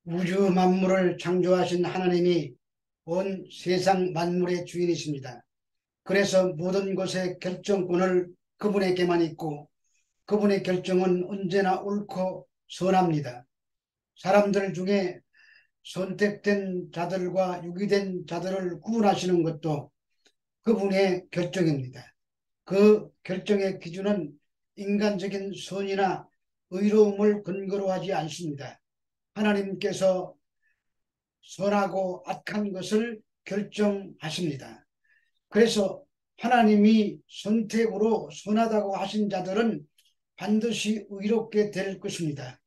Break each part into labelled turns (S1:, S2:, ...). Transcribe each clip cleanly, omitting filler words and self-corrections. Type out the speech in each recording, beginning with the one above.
S1: 우주 만물을 창조하신 하나님이 온 세상 만물의 주인이십니다. 그래서 모든 것의 결정권을 그분에게만 있고 그분의 결정은 언제나 옳고 선합니다. 사람들 중에 선택된 자들과 유기된 자들을 구분하시는 것도 그분의 결정입니다. 그 결정의 기준은 인간적인 선이나 의로움을 근거로 하지 않습니다. 하나님께서 선하고 악한 것을 결정하십니다. 그래서 하나님이 선택으로 선하다고 하신 자들은 반드시 의롭게 될 것입니다.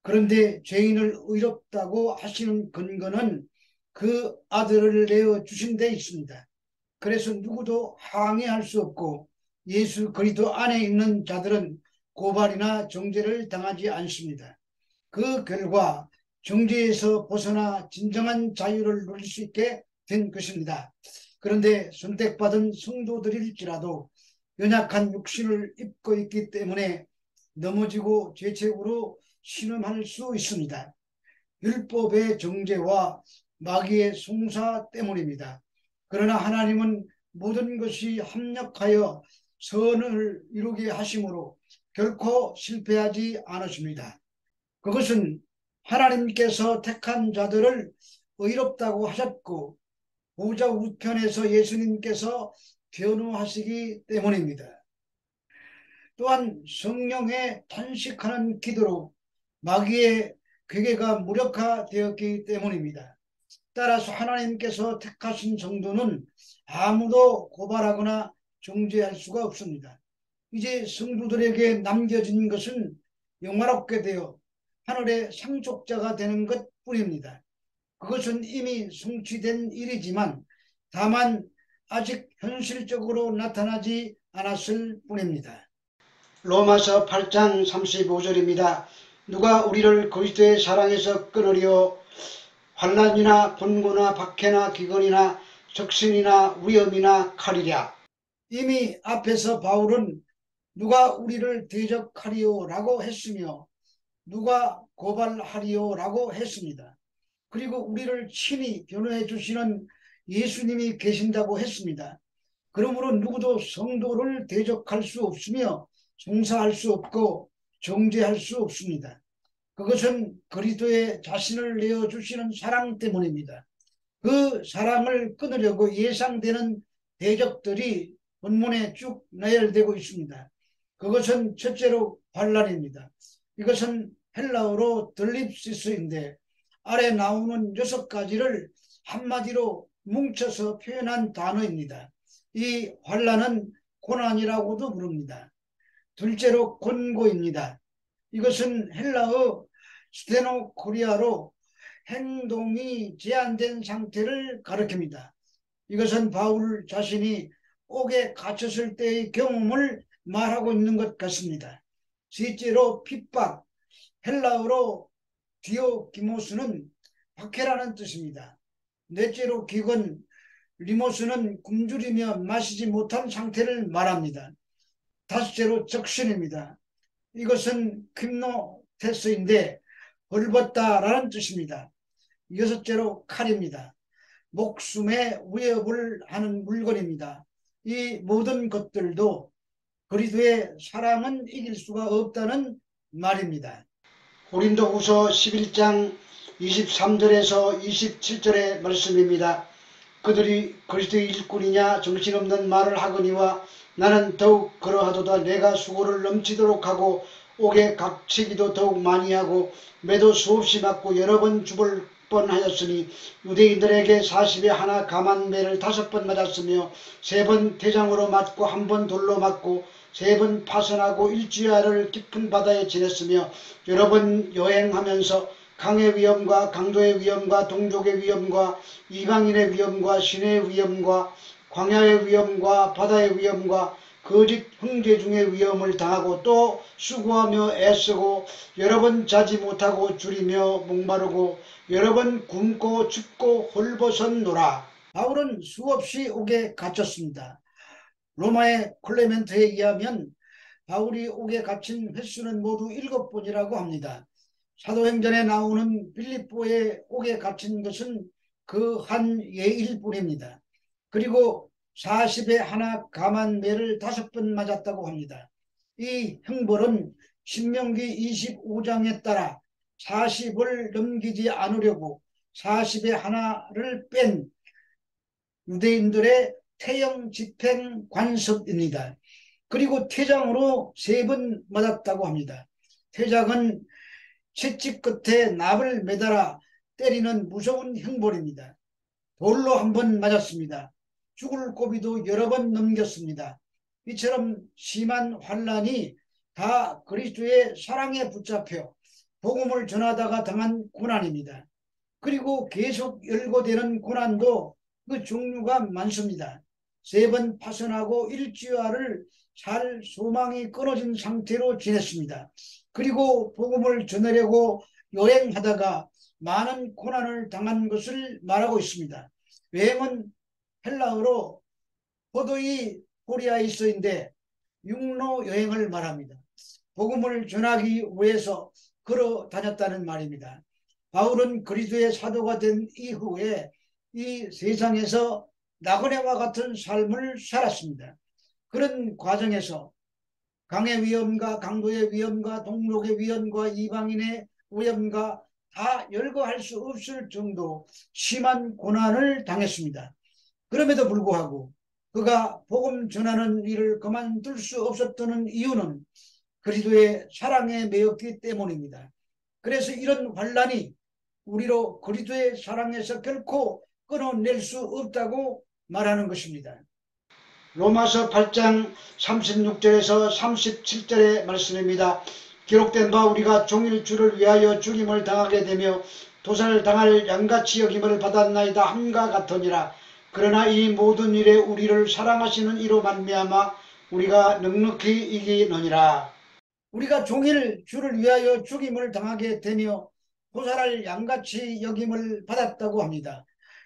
S1: 그런데 죄인을 의롭다고 하시는 근거는 그 아들을 내어 주신 데 있습니다. 그래서 누구도 항의할 수 없고 예수 그리스도 안에 있는 자들은 고발이나 정죄를 당하지 않습니다. 그 결과 정죄에서 벗어나 진정한 자유를 누릴 수 있게 된 것입니다. 그런데 선택받은 성도들일지라도 연약한 육신을 입고 있기 때문에 넘어지고 죄책으로 신음할 수 있습니다. 율법의 정죄와 마귀의 송사 때문입니다. 그러나 하나님은 모든 것이 합력하여 선을 이루게 하심으로 결코 실패하지 않으십니다. 그것은 하나님께서 택한 자들을 의롭다고 하셨고 보좌 우편에서 예수님께서 변호하시기 때문입니다. 또한 성령의 탄식하는 기도로 마귀의 괴계가 무력화되었기 때문입니다. 따라서 하나님께서 택하신 성도는 아무도 고발하거나 정죄할 수가 없습니다. 이제 성도들에게 남겨진 것은 영화롭게 되어 하늘의 상속자가 되는 것뿐입니다. 그것은 이미 성취된 일이지만 다만 아직 현실적으로 나타나지 않았을 뿐입니다. 로마서 8장 35절입니다. 누가 우리를 그리스도의 사랑에서 끊으리요? 환난이나 곤고나 박해나 기근이나 적신이나 위험이나 칼이랴. 이미 앞에서 바울은 누가 우리를 대적하리요? 라고 했으며 누가 고발하리요? 라고 했습니다. 그리고 우리를 친히 변호해 주시는 예수님이 계신다고 했습니다. 그러므로 누구도 성도를 대적할 수 없으며 송사할 수 없고 정죄할 수 없습니다. 그것은 그리스도의 자신을 내어주시는 사랑 때문입니다. 그 사랑을 끊으려고 예상되는 대적들이 본문에 쭉 나열되고 있습니다. 그것은 첫째로 환난입니다. 이것은 헬라어로 들립시스인데 아래 나오는 6가지를 한마디로 뭉쳐서 표현한 단어입니다. 이 환난은 고난이라고도 부릅니다. 둘째로 곤고입니다. 이것은 헬라어 스테노코리아로 행동이 제한된 상태를 가리킵니다. 이것은 바울 자신이 옥에 갇혔을 때의 경험을 말하고 있는 것 같습니다. 셋째로 핍박, 헬라어로 디오기모스는 박해라는 뜻입니다. 넷째로 기근, 리모스는 굶주리며 마시지 못한 상태를 말합니다. 다섯째로 적신입니다. 이것은 퀴노테스인데 벌벗다라는 뜻입니다. 여섯째로 칼입니다. 목숨에 위협을 하는 물건입니다. 이 모든 것들도 그리스도의 사랑은 이길 수가 없다는 말입니다. 고린도후서 11장 23절에서 27절의 말씀입니다. 그들이 그리스도의 일꾼이냐 정신없는 말을 하거니와 나는 더욱 그러하도다. 내가 수고를 넘치도록 하고 옥에 갇히기도 더욱 많이 하고 매도 수없이 맞고 여러 번 죽을 뻔하였으니 유대인들에게 40에 하나 감한 매를 5번 맞았으며 3번 대장으로 맞고 1번 돌로 맞고 3번 파선하고 일주일을 깊은 바다에 지냈으며 여러 번 여행하면서 강의 위험과 강도의 위험과 동족의 위험과 이방인의 위험과 신의 위험과 광야의 위험과 바다의 위험과 거짓 형제 중의 위험을 당하고 또 수고하며 애쓰고 여러 번 자지 못하고 줄이며 목마르고 여러 번 굶고 춥고 헐벗었노라. 바울은 수없이 옥에 갇혔습니다. 로마의 클레멘트에 의하면 바울이 옥에 갇힌 횟수는 모두 7번이라고 합니다. 사도행전에 나오는 빌립보에 옥에 갇힌 것은 그 한 예일 뿐입니다. 그리고 40에 하나 감한 매를 5번 맞았다고 합니다. 이 형벌은 신명기 25장에 따라 40을 넘기지 않으려고 40에 하나를 뺀 유대인들의 태형 집행 관습입니다. 그리고 퇴장으로 3번 맞았다고 합니다. 퇴장은 채찍 끝에 납을 매달아 때리는 무서운 형벌입니다. 돌로 1번 맞았습니다. 죽을 고비도 여러 번 넘겼습니다. 이처럼 심한 환난이 다 그리스도의 사랑에 붙잡혀 복음을 전하다가 당한 고난입니다. 그리고 계속 열고되는 고난도 그 종류가 많습니다. 3번 파선하고 일주일을 살 소망이 끊어진 상태로 지냈습니다. 그리고 복음을 전하려고 여행하다가 많은 고난을 당한 것을 말하고 있습니다. 여행은 헬라어로 포도이 포리아이스인데 육로 여행을 말합니다. 복음을 전하기 위해서 걸어 다녔다는 말입니다. 바울은 그리스도의 사도가 된 이후에 이 세상에서 나그네와 같은 삶을 살았습니다. 그런 과정에서 강의 위험과 강도의 위험과 동록의 위험과 이방인의 위험과 다 열거할 수 없을 정도 심한 고난을 당했습니다. 그럼에도 불구하고 그가 복음 전하는 일을 그만둘 수 없었던 이유는 그리스도의 사랑에 매였기 때문입니다. 그래서 이런 환난이 우리로 그리스도의 사랑에서 결코 끊어낼 수 없다고 말하는 것입니다. 로마서 8장 36절에서 37절의 말씀입니다. 기록된 바 우리가 종일 주를 위하여 죽임을 당하게 되며 도살당할 양같이 여김을 받았나이다 함과 같으니라. 그러나 이 모든 일에 우리를 사랑하시는 이로 말미암아 우리가 넉넉히 이기느니라. 우리가 종일 주를 위하여 죽임을 당하게 되며 도살할 양같이 여김을 받았다고 합니다.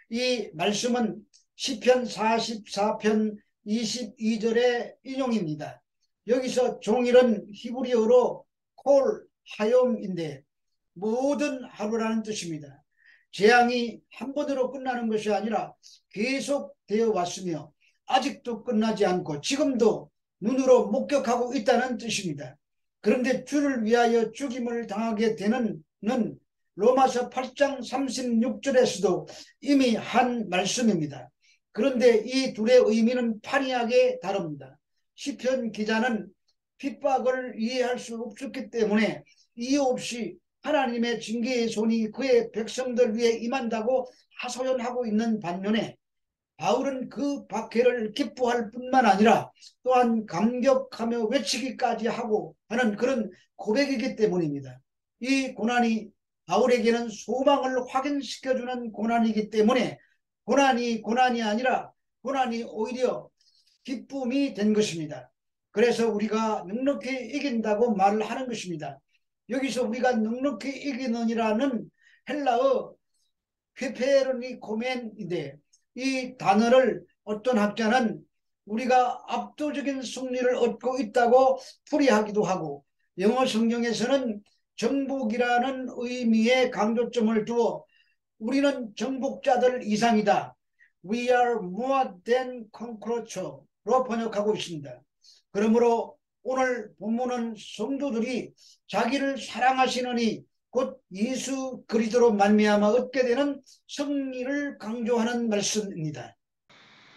S1: 이 말씀은 시편 44편 22절의 인용입니다. 여기서 종일은 히브리어로 콜 하욤인데 모든 하루라는 뜻입니다. 재앙이 한 번으로 끝나는 것이 아니라 계속 되어 왔으며 아직도 끝나지 않고 지금도 눈으로 목격하고 있다는 뜻입니다. 그런데 주를 위하여 죽임을 당하게 되는 는 로마서 8장 36절에서도 이미 한 말씀입니다. 그런데 이 둘의 의미는 판이하게 다릅니다. 시편 기자는 핍박을 이해할 수 없었기 때문에 이유 없이 하나님의 징계의 손이 그의 백성들 위에 임한다고 하소연하고 있는 반면에 바울은 그 박해를 기뻐할 뿐만 아니라 또한 감격하며 외치기까지 하고 하는 그런 고백이기 때문입니다. 이 고난이 바울에게는 소망을 확인시켜주는 고난이기 때문에 고난이 아니라 고난이 오히려 기쁨이 된 것입니다. 그래서 우리가 넉넉히 이긴다고 말을 하는 것입니다. 여기서 우리가 넉넉히 이기느니라는 헬라어 페페로니코멘인데 이 단어를 어떤 학자는 우리가 압도적인 승리를 얻고 있다고 풀이하기도 하고 영어 성경에서는 정복이라는 의미의 강조점을 두어 우리는 정복자들 이상이다. We are more than conqueror로 번역하고 있습니다. 그러므로 오늘 본문은 성도들이 자기를 사랑하시느니 곧 예수 그리스도로 말미암아 얻게 되는 승리를 강조하는 말씀입니다.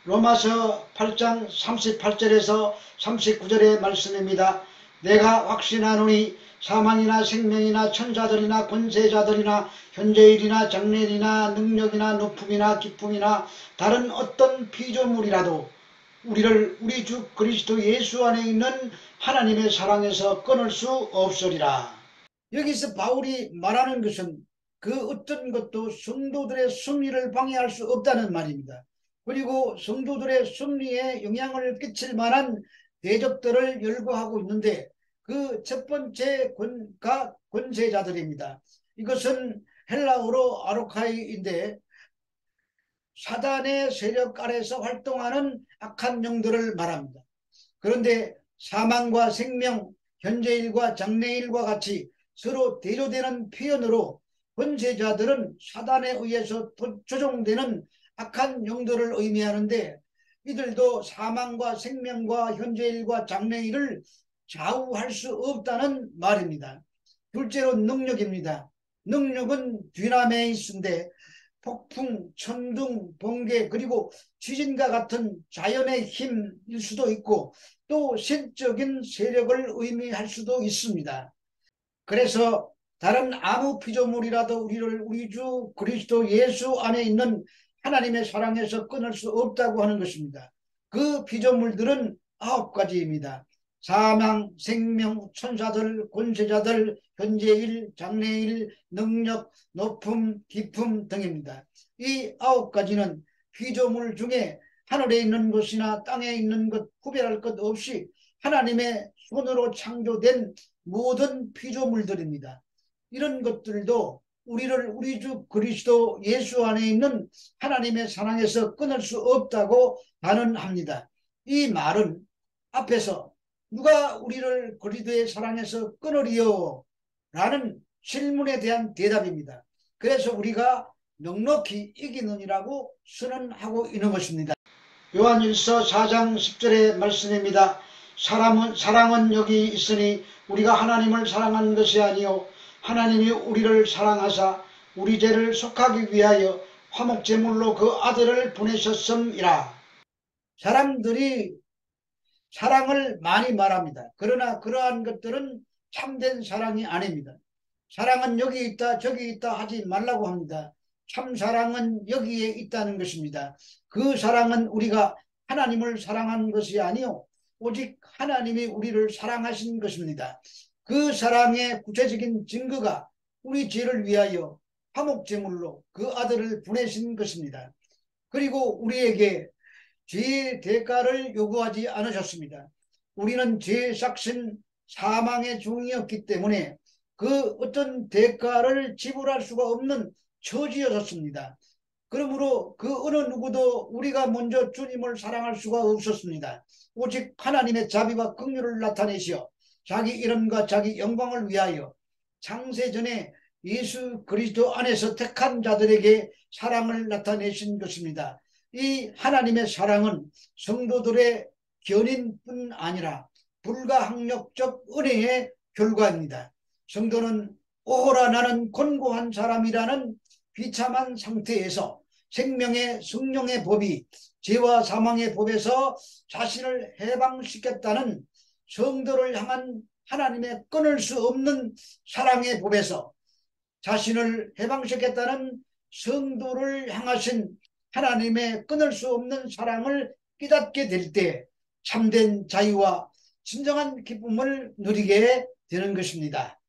S1: 로마서 8장 38절에서 39절의 말씀입니다. 내가 확신하노니 사망이나 생명이나 천사들이나 권세자들이나 현재일이나 장래일이나 능력이나 높음이나 기쁨이나 다른 어떤 피조물이라도 우리를 우리 주 그리스도 예수 안에 있는 하나님의 사랑에서 끊을 수 없으리라. 여기서 바울이 말하는 것은 그 어떤 것도 성도들의 승리를 방해할 수 없다는 말입니다. 그리고 성도들의 승리에 영향을 끼칠 만한 대적들을 열거하고 있는데 그 첫 번째 권세자들입니다. 이것은 헬라어로 아르카이인데 사단의 세력 아래서 활동하는 악한 영들을 말합니다. 그런데 사망과 생명, 현재일과 장래일과 같이 서로 대조되는 표현으로 권세자들은 사단에 의해서 조종되는 악한 영들을 의미하는데, 이들도 사망과 생명과 현재일과 장래일을 좌우할 수 없다는 말입니다. 둘째로 능력입니다. 능력은 디나메이스인데 폭풍, 천둥, 번개, 그리고 지진과 같은 자연의 힘일 수도 있고 또 신적인 세력을 의미할 수도 있습니다. 그래서 다른 아무 피조물이라도 우리를 우리 주 그리스도 예수 안에 있는 하나님의 사랑에서 끊을 수 없다고 하는 것입니다. 그 피조물들은 9가지입니다. 사망, 생명, 천사들, 권세자들, 현재일, 장래일, 능력, 높음, 깊음 등입니다. 이 9가지는 피조물 중에 하늘에 있는 것이나 땅에 있는 것 구별할 것 없이 하나님의 손으로 창조된 모든 피조물들입니다. 이런 것들도 우리를 우리 주 그리스도 예수 안에 있는 하나님의 사랑에서 끊을 수 없다고 단언합니다. 이 말은 앞에서 누가 우리를 그리스도의 사랑에서 끊으리요? 라는 질문에 대한 대답입니다. 그래서 우리가 넉넉히 이기느니라고 선언하고 있는 것입니다. 요한일서 4장 10절의 말씀입니다. 사랑은 여기 있으니 우리가 하나님을 사랑하는 것이 아니요 하나님이 우리를 사랑하사 우리 죄를 속하기 위하여 화목제물로 그 아들을 보내셨음이라. 사람들이 사랑을 많이 말합니다. 그러나 그러한 것들은 참된 사랑이 아닙니다. 사랑은 여기 있다 저기 있다 하지 말라고 합니다. 참 사랑은 여기에 있다는 것입니다. 그 사랑은 우리가 하나님을 사랑한 것이 아니요 오직 하나님이 우리를 사랑하신 것입니다. 그 사랑의 구체적인 증거가 우리 죄를 위하여 화목제물로 그 아들을 보내신 것입니다. 그리고 우리에게 죄의 대가를 요구하지 않으셨습니다. 우리는 죄의 삭신 사망의 종이었기 때문에 그 어떤 대가를 지불할 수가 없는 처지였습니다. 그러므로 그 어느 누구도 우리가 먼저 주님을 사랑할 수가 없었습니다. 오직 하나님의 자비와 긍휼을 나타내시어 자기 이름과 자기 영광을 위하여 창세전에 예수 그리스도 안에서 택한 자들에게 사랑을 나타내신 것입니다. 이 하나님의 사랑은 성도들의 견인뿐 아니라 불가항력적 은혜의 결과입니다. 성도는 오호라 나는 곤고한 사람이라는 비참한 상태에서 생명의 성령의 법이 죄와 사망의 법에서 자신을 해방시켰다는 성도를 향한 하나님의 끊을 수 없는 사랑의 법에서 자신을 해방시켰다는 성도를 향하신 하나님의 끊을 수 없는 사랑을 깨닫게 될 때 참된 자유와 진정한 기쁨을 누리게 되는 것입니다.